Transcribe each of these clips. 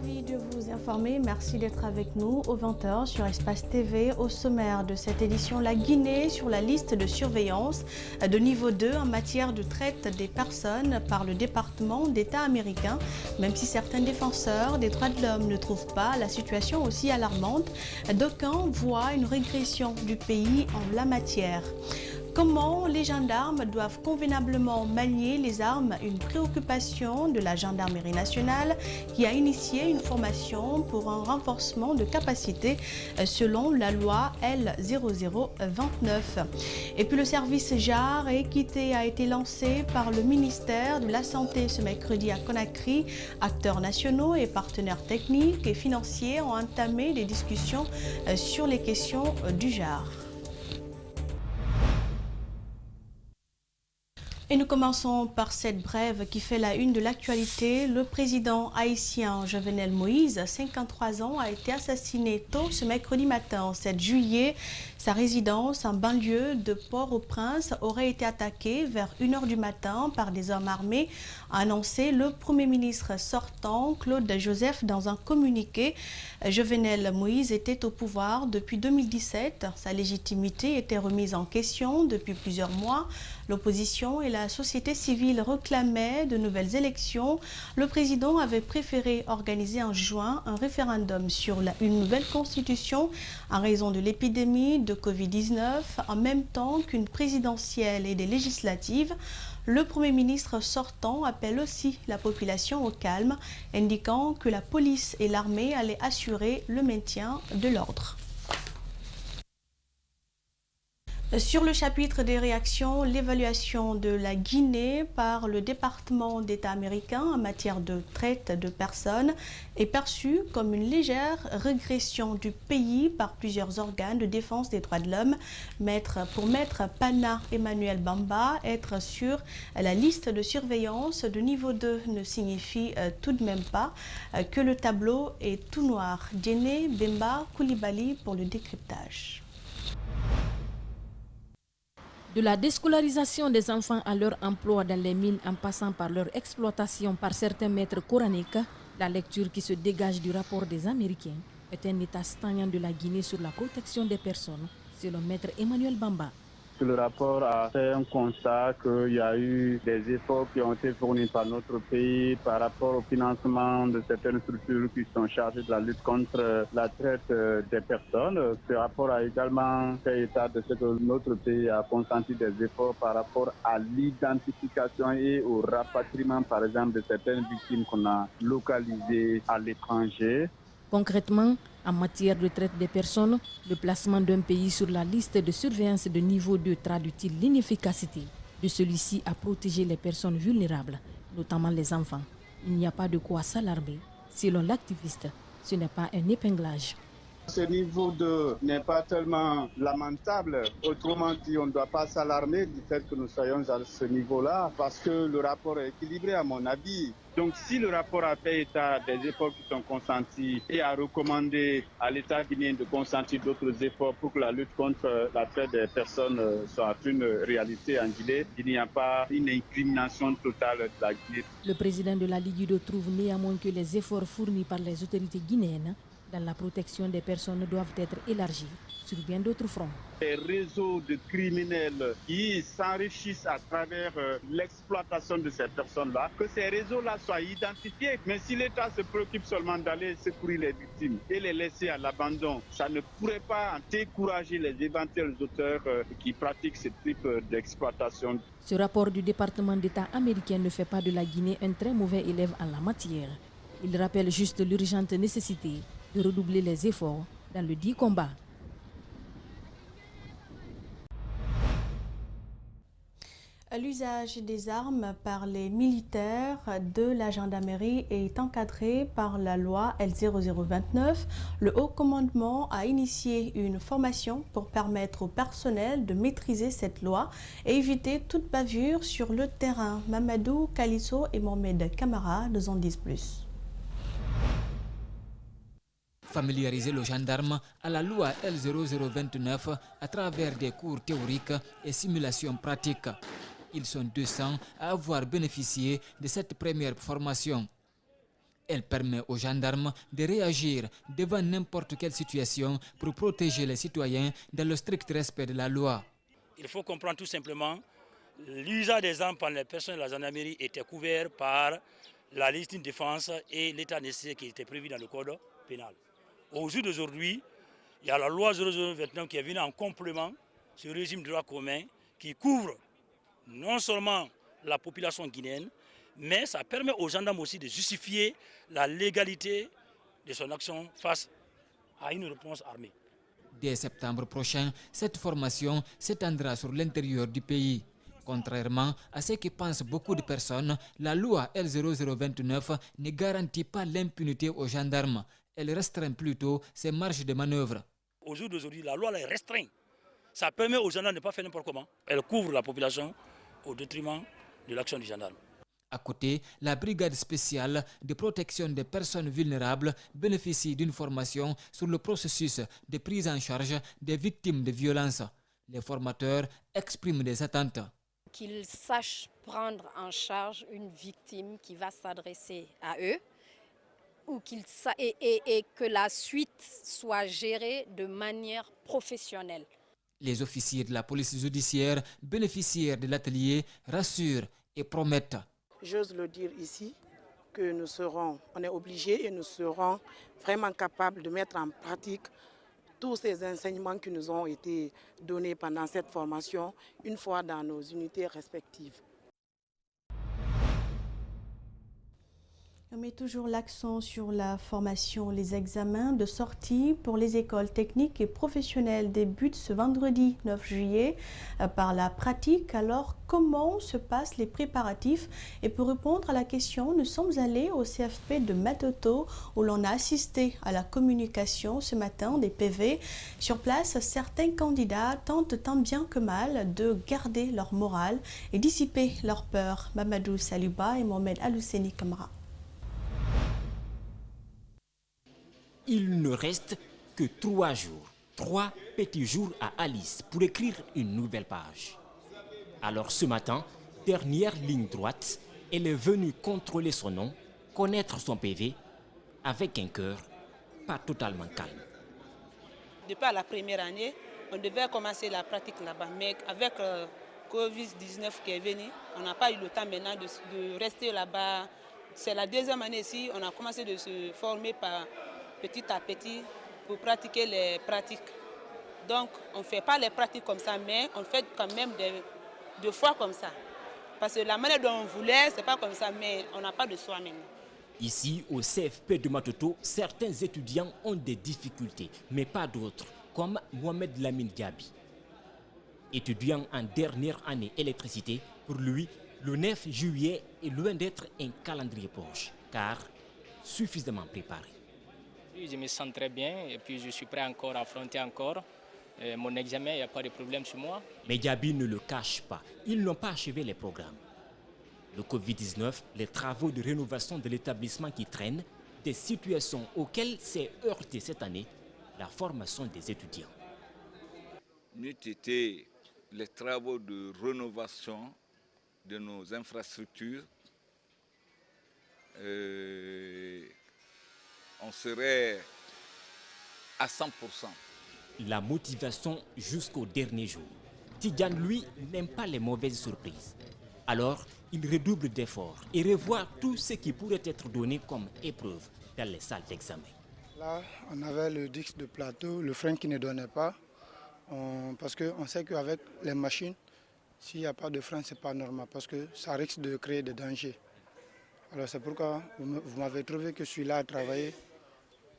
Ravi de vous informer. Merci d'être avec nous au 20h sur Espace TV. Au sommaire de cette édition, la Guinée sur la liste de surveillance de niveau 2 en matière de traite des personnes par le département d'État américain. Même si certains défenseurs des droits de l'homme ne trouvent pas la situation aussi alarmante, d'aucuns voient une régression du pays en la matière. Comment les gendarmes doivent convenablement manier les armes, une préoccupation de la Gendarmerie nationale qui a initié une formation pour un renforcement de capacité selon la loi L0029. Et puis le service JAR et équité a été lancé par le ministère de la Santé ce mercredi à Conakry. Acteurs nationaux et partenaires techniques et financiers ont entamé des discussions sur les questions du JAR. Et nous commençons par cette brève qui fait la une de l'actualité. Le président haïtien Jovenel Moïse, 53 ans, a été assassiné tôt ce mercredi matin, 7 juillet. Sa résidence en banlieue de Port-au-Prince aurait été attaquée vers 1h du matin par des hommes armés, a annoncé le Premier ministre sortant, Claude Joseph, dans un communiqué. Jovenel Moïse était au pouvoir depuis 2017. Sa légitimité était remise en question depuis plusieurs mois. L'opposition et la société civile réclamaient de nouvelles élections. Le président avait préféré organiser en juin un référendum sur une nouvelle constitution en raison de l'épidémie de Covid-19, en même temps qu'une présidentielle et des législatives. Le Premier ministre sortant appelle aussi la population au calme, indiquant que la police et l'armée allaient assurer le maintien de l'ordre. Sur le chapitre des réactions, l'évaluation de la Guinée par le département d'État américain en matière de traite de personnes est perçue comme une légère régression du pays par plusieurs organes de défense des droits de l'homme. Pour Maître Pana Emmanuel Bamba, être sur la liste de surveillance de niveau 2 ne signifie tout de même pas que le tableau est tout noir. Djene Bemba Koulibaly pour le décryptage. De la déscolarisation des enfants à leur emploi dans les mines en passant par leur exploitation par certains maîtres coraniques, la lecture qui se dégage du rapport des Américains est un état stagnant de la Guinée sur la protection des personnes, selon Maître Emmanuel Bamba. Le rapport a fait un constat qu'il y a eu des efforts qui ont été fournis par notre pays par rapport au financement de certaines structures qui sont chargées de la lutte contre la traite des personnes. Ce rapport a également fait état de ce que notre pays a consenti des efforts par rapport à l'identification et au rapatriement, par exemple, de certaines victimes qu'on a localisées à l'étranger. Concrètement, en matière de traite des personnes, le placement d'un pays sur la liste de surveillance de niveau 2 traduit-il l'inefficacité de celui-ci à protéger les personnes vulnérables, notamment les enfants. Il n'y a pas de quoi s'alarmer. Selon l'activiste, ce n'est pas un épinglage. Ce niveau 2 n'est pas tellement lamentable. Autrement dit, on ne doit pas s'alarmer du fait que nous soyons à ce niveau-là parce que le rapport est équilibré à mon avis. Donc si le rapport a fait état des efforts qui sont consentis et a recommandé à l'État guinéen de consentir d'autres efforts pour que la lutte contre la traite des personnes soit une réalité en Guinée, il n'y a pas une incrimination totale de la Guinée. Le président de la Ligue trouve néanmoins que les efforts fournis par les autorités guinéennes dans la protection des personnes doivent être élargis sur bien d'autres fronts. Les réseaux de criminels qui s'enrichissent à travers l'exploitation de ces personnes-là, que ces réseaux-là soient identifiés. Mais si l'État se préoccupe seulement d'aller secourir les victimes et les laisser à l'abandon, ça ne pourrait pas décourager les éventuels auteurs qui pratiquent ce type d'exploitation. Ce rapport du département d'État américain ne fait pas de la Guinée un très mauvais élève en la matière. Il rappelle juste l'urgente nécessité de redoubler les efforts dans le dit combat. L'usage des armes par les militaires de la gendarmerie est encadré par la loi L0029. Le haut commandement a initié une formation pour permettre au personnel de maîtriser cette loi et éviter toute bavure sur le terrain. Mamadou Kalisso et Mohamed Kamara nous en disent plus. Familiariser le gendarme à la loi L0029 à travers des cours théoriques et simulations pratiques. Ils sont 200 à avoir bénéficié de cette première formation. Elle permet aux gendarmes de réagir devant n'importe quelle situation pour protéger les citoyens dans le strict respect de la loi. Il faut comprendre tout simplement l'usage des armes par les personnes de la gendarmerie était couvert par la légitime défense et l'état nécessaire qui était prévu dans le code pénal. Au jour d'aujourd'hui, il y a la loi 0029 qui est venue en complément sur le régime de droit commun qui couvre non seulement la population guinéenne, mais ça permet aux gendarmes aussi de justifier la légalité de son action face à une réponse armée. Dès septembre prochain, cette formation s'étendra sur l'intérieur du pays. Contrairement à ce que pensent beaucoup de personnes, la loi L0029 ne garantit pas l'impunité aux gendarmes. Elle restreint plutôt ses marges de manœuvre. Au jour d'aujourd'hui, la loi est restreinte. Ça permet aux gendarmes de ne pas faire n'importe comment. Elle couvre la population au détriment de l'action du gendarme. À côté, la brigade spéciale de protection des personnes vulnérables bénéficie d'une formation sur le processus de prise en charge des victimes de violences. Les formateurs expriment des attentes. Qu'ils sachent prendre en charge une victime qui va s'adresser à eux et que la suite soit gérée de manière professionnelle. Les officiers de la police judiciaire bénéficiaires de l'atelier rassurent et promettent. J'ose le dire ici que on est obligés et nous serons vraiment capables de mettre en pratique tous ces enseignements qui nous ont été donnés pendant cette formation, une fois dans nos unités respectives. On met toujours l'accent sur la formation. Les examens de sortie pour les écoles techniques et professionnelles débutent ce vendredi 9 juillet par la pratique. Alors, comment se passent les préparatifs? Et pour répondre à la question, nous sommes allés au CFP de Matoto où l'on a assisté à la communication ce matin des PV. Sur place, certains candidats tentent tant bien que mal de garder leur morale et dissiper leur peur. Mamadou Saliba et Mohamed Alousseni Kamara. Il ne reste que 3 jours, 3 petits jours à Alice pour écrire une nouvelle page. Alors ce matin, dernière ligne droite, elle est venue contrôler son nom, connaître son PV, avec un cœur pas totalement calme. Depuis la première année, on devait commencer la pratique là-bas, mais avec Covid-19 qui est venu, on n'a pas eu le temps maintenant de rester là-bas. C'est la deuxième année ici, on a commencé de se former petit à petit pour pratiquer les pratiques. Donc on ne fait pas les pratiques comme ça, mais on fait quand même deux fois comme ça. Parce que la manière dont on voulait, ce n'est pas comme ça, mais on n'a pas de soi même. Ici, au CFP de Matoto, certains étudiants ont des difficultés, mais pas d'autres, comme Mohamed Lamine Diaby. Étudiant en dernière année électricité, pour lui, le 9 juillet est loin d'être un calendrier proche, car suffisamment préparé. Je me sens très bien et puis je suis prêt encore à affronter encore mon examen, il n'y a pas de problème sur moi. Mais Diaby ne le cache pas, ils n'ont pas achevé les programmes. Le Covid-19, les travaux de rénovation de l'établissement qui traînent, des situations auxquelles s'est heurtée cette année la formation des étudiants. N'eût été les travaux de rénovation de nos infrastructures, on serait à 100%. La motivation jusqu'au dernier jour. Tidjane, lui, n'aime pas les mauvaises surprises. Alors, il redouble d'efforts et revoit tout ce qui pourrait être donné comme épreuve dans les salles d'examen. Là, on avait le disque de plateau, le frein qui ne donnait pas, parce qu'on sait qu'avec les machines, s'il n'y a pas de frein, ce n'est pas normal, parce que ça risque de créer des dangers. Alors c'est pourquoi vous m'avez trouvé que je suis là à travailler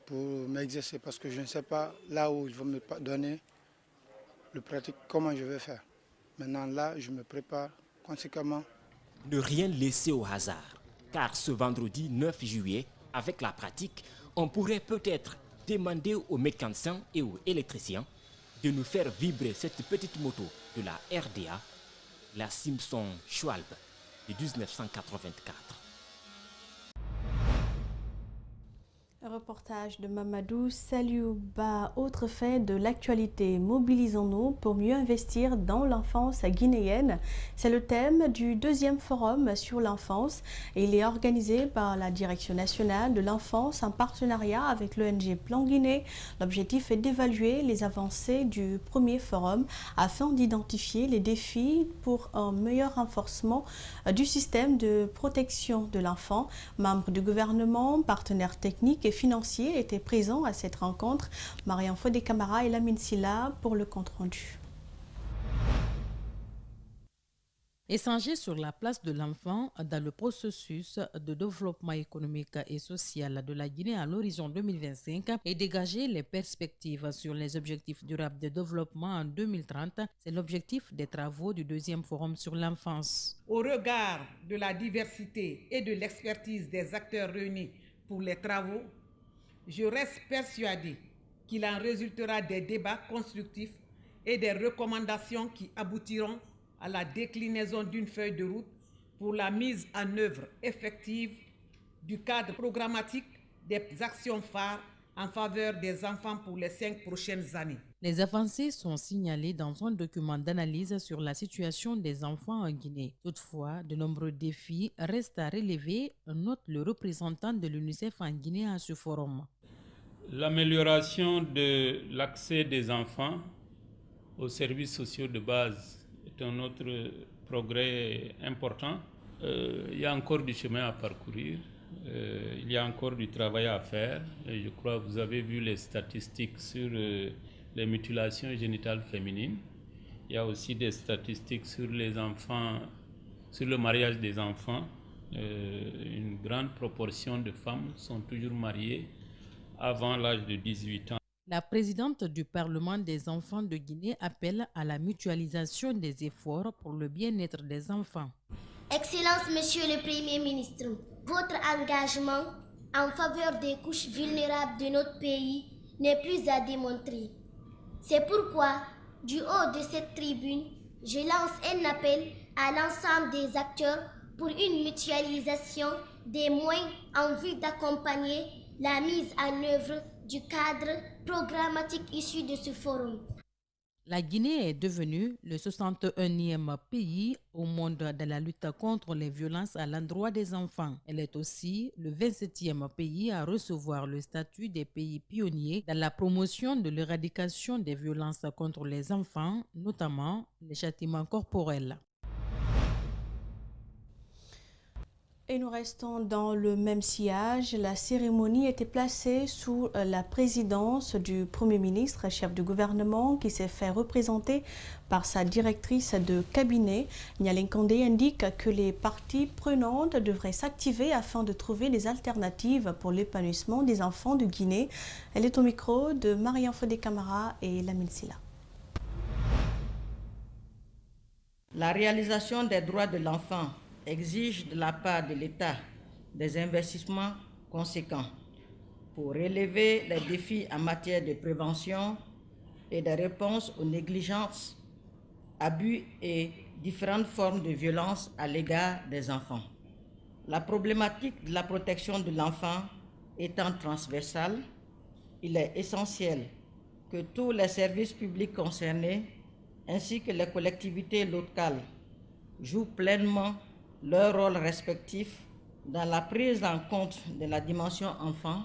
pour m'exercer, parce que je ne sais pas là où je vais me donner le pratique, comment je vais faire. Maintenant là, je me prépare conséquemment. Ne rien laisser au hasard, car ce vendredi 9 juillet, avec la pratique, on pourrait peut-être demander aux mécaniciens et aux électriciens de nous faire vibrer cette petite moto de la RDA, la Simpson Schwalbe de 1984. Reportage de Mamadou Saliouba. Autre fait de l'actualité, mobilisons-nous pour mieux investir dans l'enfance guinéenne. C'est le thème du deuxième forum sur l'enfance et il est organisé par la Direction nationale de l'enfance en partenariat avec l'ONG Plan Guinée. L'objectif est d'évaluer les avancées du premier forum afin d'identifier les défis pour un meilleur renforcement du système de protection de l'enfant. Membres du gouvernement, partenaires techniques et financiers étaient présents à cette rencontre. Mariam Fodé Camara et Lamine Silla pour le compte-rendu. Échanger sur la place de l'enfant dans le processus de développement économique et social de la Guinée à l'horizon 2025 et dégager les perspectives sur les objectifs durables de développement en 2030, c'est l'objectif des travaux du deuxième forum sur l'enfance. Au regard de la diversité et de l'expertise des acteurs réunis pour les travaux, je reste persuadé qu'il en résultera des débats constructifs et des recommandations qui aboutiront à la déclinaison d'une feuille de route pour la mise en œuvre effective du cadre programmatique des actions phares en faveur des enfants pour les 5 prochaines années. Les avancées sont signalées dans un document d'analyse sur la situation des enfants en Guinée. Toutefois, de nombreux défis restent à relever, note le représentant de l'UNICEF en Guinée à ce forum. L'amélioration de l'accès des enfants aux services sociaux de base est un autre progrès important. Il y a encore du chemin à parcourir, il y a encore du travail à faire. Et je crois que vous avez vu les statistiques sur les mutilations génitales féminines. Il y a aussi des statistiques sur les enfants, sur le mariage des enfants. Une grande proportion de femmes sont toujours mariées avant l'âge de 18 ans. La présidente du Parlement des enfants de Guinée appelle à la mutualisation des efforts pour le bien-être des enfants. Excellence, Monsieur le Premier ministre, votre engagement en faveur des couches vulnérables de notre pays n'est plus à démontrer. C'est pourquoi, du haut de cette tribune, je lance un appel à l'ensemble des acteurs pour une mutualisation des moyens en vue d'accompagner la mise en œuvre du cadre programmatique issu de ce forum. La Guinée est devenue le 61e pays au monde dans la lutte contre les violences à l'endroit des enfants. Elle est aussi le 27e pays à recevoir le statut des pays pionniers dans la promotion de l'éradication des violences contre les enfants, notamment les châtiments corporels. Et nous restons dans le même sillage. La cérémonie était placée sous la présidence du Premier ministre, chef du gouvernement, qui s'est fait représenter par sa directrice de cabinet. Nyaleng Kandé indique que les parties prenantes devraient s'activer afin de trouver des alternatives pour l'épanouissement des enfants de Guinée. Elle est au micro de Mariam Fodé Camara et Lamine Silla. La réalisation des droits de l'enfant exige de la part de l'État des investissements conséquents pour relever les défis en matière de prévention et de réponse aux négligences, abus et différentes formes de violence à l'égard des enfants. La problématique de la protection de l'enfant étant transversale, il est essentiel que tous les services publics concernés ainsi que les collectivités locales jouent pleinement leur rôle respectif dans la prise en compte de la dimension enfant,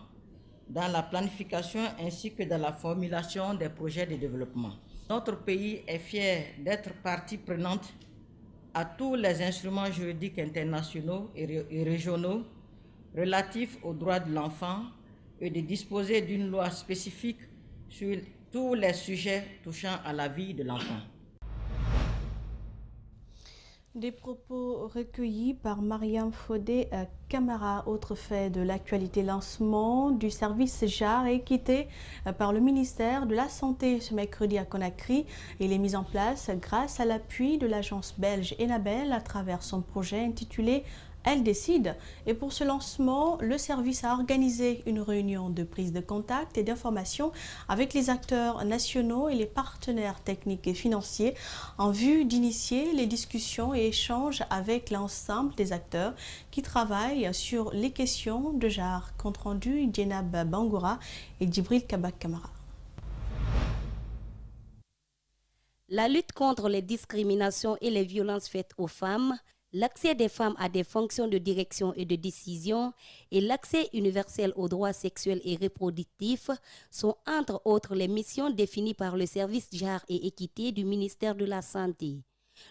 dans la planification ainsi que dans la formulation des projets de développement. Notre pays est fier d'être partie prenante à tous les instruments juridiques internationaux et régionaux relatifs aux droits de l'enfant et de disposer d'une loi spécifique sur tous les sujets touchant à la vie de l'enfant. Des propos recueillis par Mariam Fodé Camara. Autre fait de l'actualité, lancement du service genre équité par le ministère de la Santé ce mercredi à Conakry. Il est mis en place grâce à l'appui de l'agence belge Enabel à travers son projet intitulé Elle décide. Et pour ce lancement, le service a organisé une réunion de prise de contact et d'information avec les acteurs nationaux et les partenaires techniques et financiers en vue d'initier les discussions et échanges avec l'ensemble des acteurs qui travaillent sur les questions de genre. Compte rendu Djenab Bangoura et Djibril Kabak Kamara. La lutte contre les discriminations et les violences faites aux femmes, l'accès des femmes à des fonctions de direction et de décision et l'accès universel aux droits sexuels et reproductifs sont entre autres les missions définies par le service genre et équité du ministère de la Santé.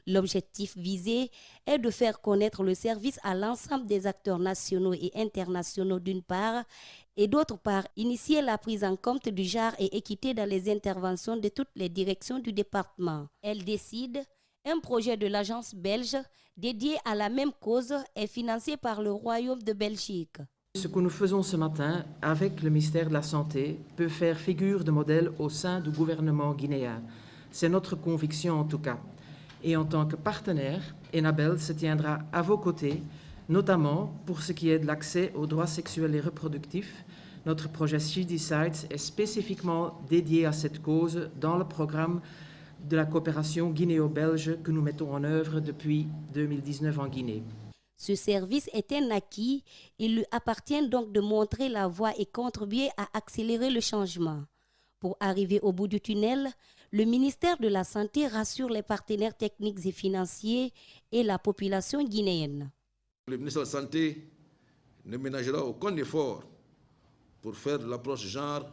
L'objectif visé est de faire connaître le service à l'ensemble des acteurs nationaux et internationaux d'une part, et d'autre part, initier la prise en compte du genre et équité dans les interventions de toutes les directions du département. Elle décide, un projet de l'agence belge dédié à la même cause est financé par le Royaume de Belgique. Ce que nous faisons ce matin avec le ministère de la Santé peut faire figure de modèle au sein du gouvernement guinéen. C'est notre conviction en tout cas. Et en tant que partenaire, Enabel se tiendra à vos côtés, notamment pour ce qui est de l'accès aux droits sexuels et reproductifs. Notre projet She Decides est spécifiquement dédié à cette cause dans le programme de la coopération guinéo-belge que nous mettons en œuvre depuis 2019 en Guinée. Ce service est un acquis, il lui appartient donc de montrer la voie et contribuer à accélérer le changement. Pour arriver au bout du tunnel, le ministère de la Santé rassure les partenaires techniques et financiers et la population guinéenne. Le ministère de la Santé ne ménagera aucun effort pour faire de l'approche genre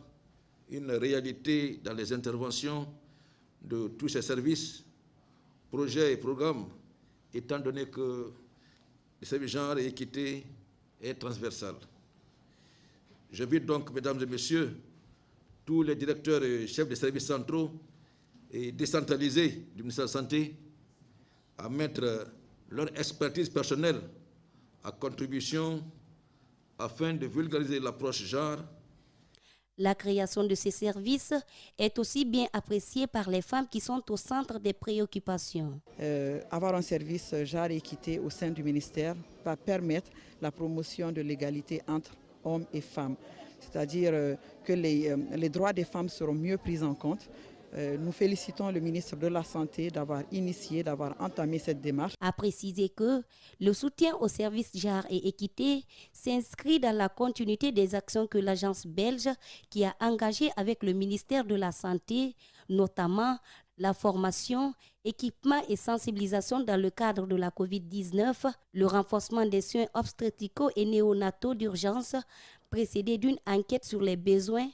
une réalité dans les interventions de tous ces services, projets et programmes, étant donné que le service genre et équité est transversal. J'invite donc, mesdames et messieurs, tous les directeurs et chefs des services centraux et décentralisés du ministère de la Santé à mettre leur expertise personnelle à contribution afin de vulgariser l'approche genre. La création de ces services est aussi bien appréciée par les femmes qui sont au centre des préoccupations. Avoir un service genre et équité au sein du ministère va permettre la promotion de l'égalité entre hommes et femmes. C'est-à-dire que les droits des femmes seront mieux pris en compte. Nous félicitons le ministre de la Santé d'avoir initié, d'avoir entamé cette démarche. A préciser que le soutien au service genre et équité s'inscrit dans la continuité des actions que l'agence belge qui a engagées avec le ministère de la Santé, notamment la formation, équipement et sensibilisation dans le cadre de la COVID-19, le renforcement des soins obstétricaux et néonataux d'urgence, précédé d'une enquête sur les besoins,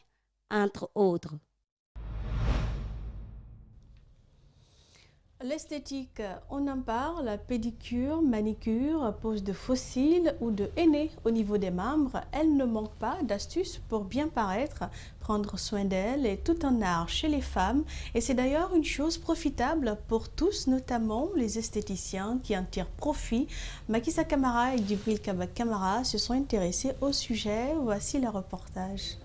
entre autres. L'esthétique, on en parle, pédicure, manicure, pose de fossiles ou de henné au niveau des membres. Elle ne manque pas d'astuces pour bien paraître. Prendre soin d'elle est tout un art chez les femmes et c'est d'ailleurs une chose profitable pour tous, notamment les esthéticiens qui en tirent profit. Makissa Kamara et Djibril Kabak Kamara se sont intéressés au sujet. Voici le reportage.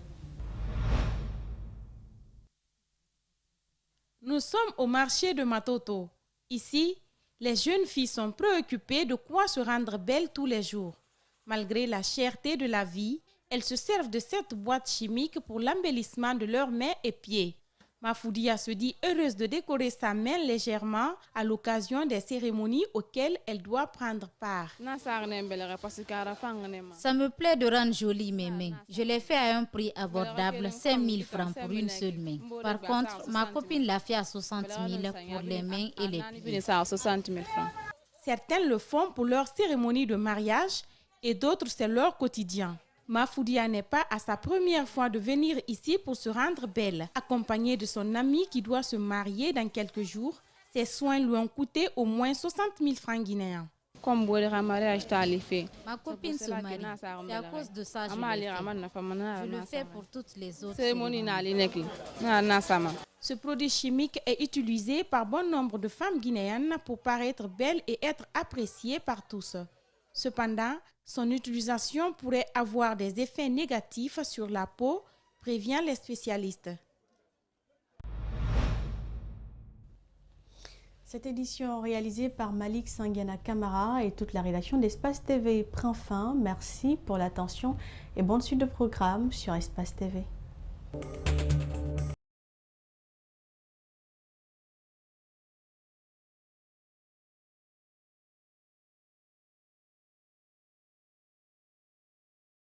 Nous sommes au marché de Matoto. Ici, les jeunes filles sont préoccupées de quoi se rendre belles tous les jours. Malgré la cherté de la vie, elles se servent de cette boîte chimique pour l'embellissement de leurs mains et pieds. Mafoudia se dit heureuse de décorer sa main légèrement à l'occasion des cérémonies auxquelles elle doit prendre part. Ça me plaît de rendre jolies mes mains. Je les fais à un prix abordable, 5 000 francs pour une seule main. Par contre, ma copine l'a fait à 60 000 pour les mains et les pieds. Certains le font pour leur cérémonie de mariage et d'autres c'est leur quotidien. Mafoudia n'est pas à sa première fois de venir ici pour se rendre belle. Accompagnée de son amie qui doit se marier dans quelques jours, ses soins lui ont coûté au moins 60 000 francs guinéens. Ma copine se marie, c'est à cause de ça que je le fais. Je le fais pour toutes les autres cérémonies. Ce produit chimique est utilisé par bon nombre de femmes guinéennes pour paraître belles et être appréciées par tous. Cependant, son utilisation pourrait avoir des effets négatifs sur la peau, prévient les spécialistes. Cette édition réalisée par Malik Sangiana Kamara et toute la rédaction d'Espace TV prend fin. Merci pour l'attention et bonne suite de programme sur Espace TV.